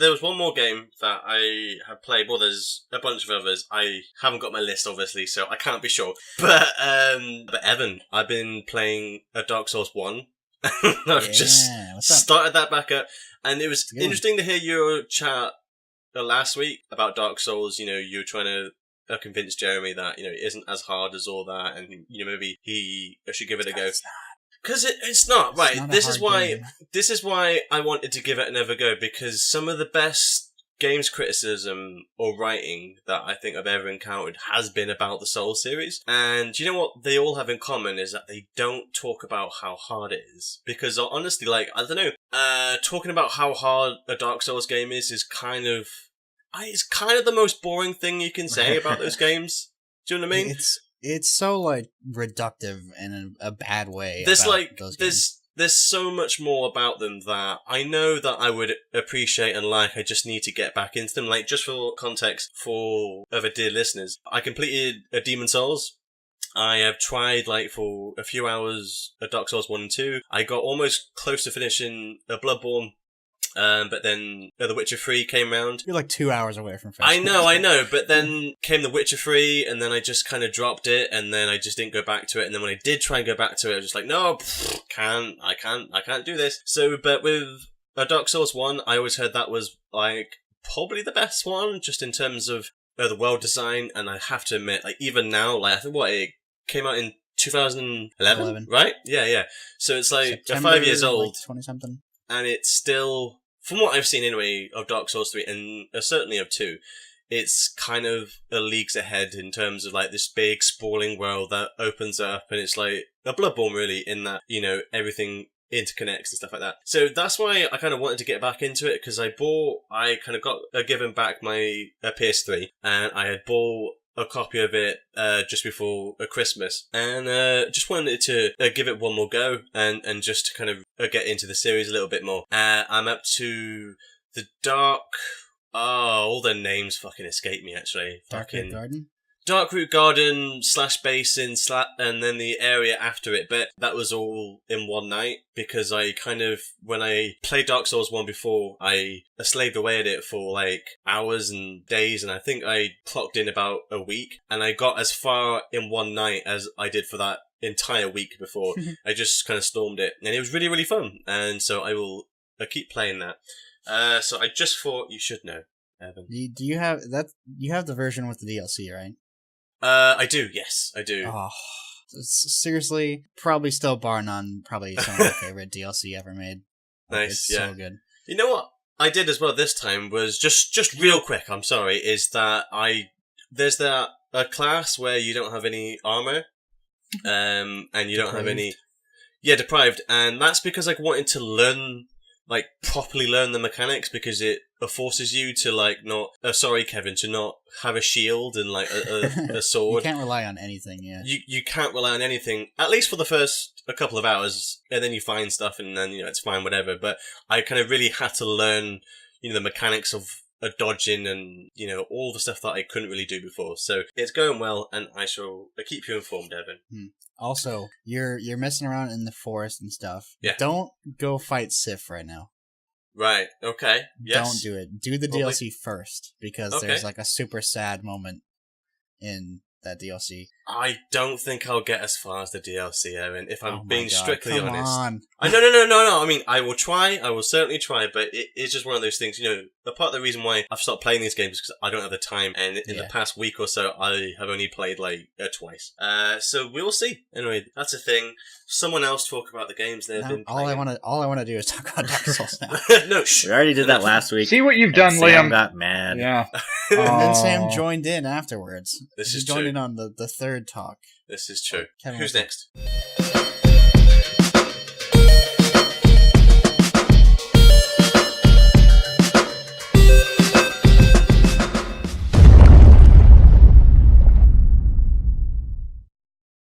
there was one more game that I have played. Well, there's a bunch of others. I haven't got my list, obviously, so I can't be sure. But Evan, I've been playing a Dark Souls 1. I've just started that back up. And it was interesting to hear your chat last week about Dark Souls. You were trying to convince Jeremy that, it isn't as hard as all that, and, maybe he should give it a go. Because it's not, right. This is why I wanted to give it another go, because some of the best games criticism or writing that I think I've ever encountered has been about the Souls series. And you know what they all have in common is that they don't talk about how hard it is. Because honestly, I don't know, talking about how hard a Dark Souls game is kind of... It's kind of the most boring thing you can say about those games. Do you know what I mean? It's so, reductive in a bad way. There's so much more about them that I know that I would appreciate and like. I just need to get back into them. Just for context, for other dear listeners, I completed a Demon Souls. I have tried, for a few hours, a Dark Souls 1 and 2. I got almost close to finishing a Bloodborne. But then The Witcher 3 came around. You're 2 hours away from finishing. I know, but then came The Witcher 3, and then I just kind of dropped it, and then I just didn't go back to it, and then when I did try and go back to it, I was just no, I can't do this. So, but with a Dark Souls 1, I always heard that was, probably the best one, just in terms of the world design, and I have to admit, even now, I think it came out in 2011, right? Yeah. So it's September, 5 years old. 20-something. And it's still, from what I've seen anyway, of Dark Souls 3, and certainly of 2, it's kind of leagues ahead in terms of this big sprawling world that opens up, and it's like a Bloodborne really, in that, everything interconnects and stuff like that. So that's why I kind of wanted to get back into it, because I kind of got given back my PS3, and I had bought a copy of it just before Christmas, and just wanted to give it one more go, and just to kind of get into the series a little bit more. I'm up to the all the names fucking escape me actually. Darkroot Garden? Darkroot Garden / Basin and then the area after it, but that was all in one night, because I when I played Dark Souls 1 before, I slaved away at it for hours and days, and I think I clocked in about a week, and I got as far in one night as I did for that entire week before. I just kind of stormed it, and it was really, really fun, and so I will keep playing that. So I just thought you should know, Evan. Do you have that? You have the version with the DLC, right? I do, yes, I do. Oh, seriously, probably still bar none, probably some of my favorite DLC ever made. Nice, it's so good. You know what I did as well this time was just real quick, I'm sorry, is that there's a class where you don't have any armor, and you don't have any... Yeah, deprived, and that's because I wanted to learn... properly learn the mechanics, because it forces you to, not... sorry, Kevin, to not have a shield and, a sword. You can't rely on anything, yeah. You can't rely on anything, at least for the first a couple of hours, and then you find stuff, and then, it's fine, whatever. But I kind of really had to learn, the mechanics of dodging and, all the stuff that I couldn't really do before. So it's going well, and I shall keep you informed, Evan. Also, you're messing around in the forest and stuff. Yeah. Don't go fight Sif right now. Right, okay. Yes. Don't do it. Do the DLC first, because there's a super sad moment in that DLC. I don't think I'll get as far as the DLC, Evan, if I'm being strictly Come honest. On. No. I mean, I will try. I will certainly try, but it's just one of those things, a part of the reason why I've stopped playing these games is because I don't have the time, and in the past week or so, I have only played, twice. So we'll see. Anyway, that's a thing. Someone else talk about the games they've been playing. All I want to do is talk about Dark Souls now. No, shh. We already did that last week. See what you've done, Liam. Got mad. Yeah. And then Sam joined in afterwards. This is true. He joined true. in on the third talk. This is true. Kevin, Who's next?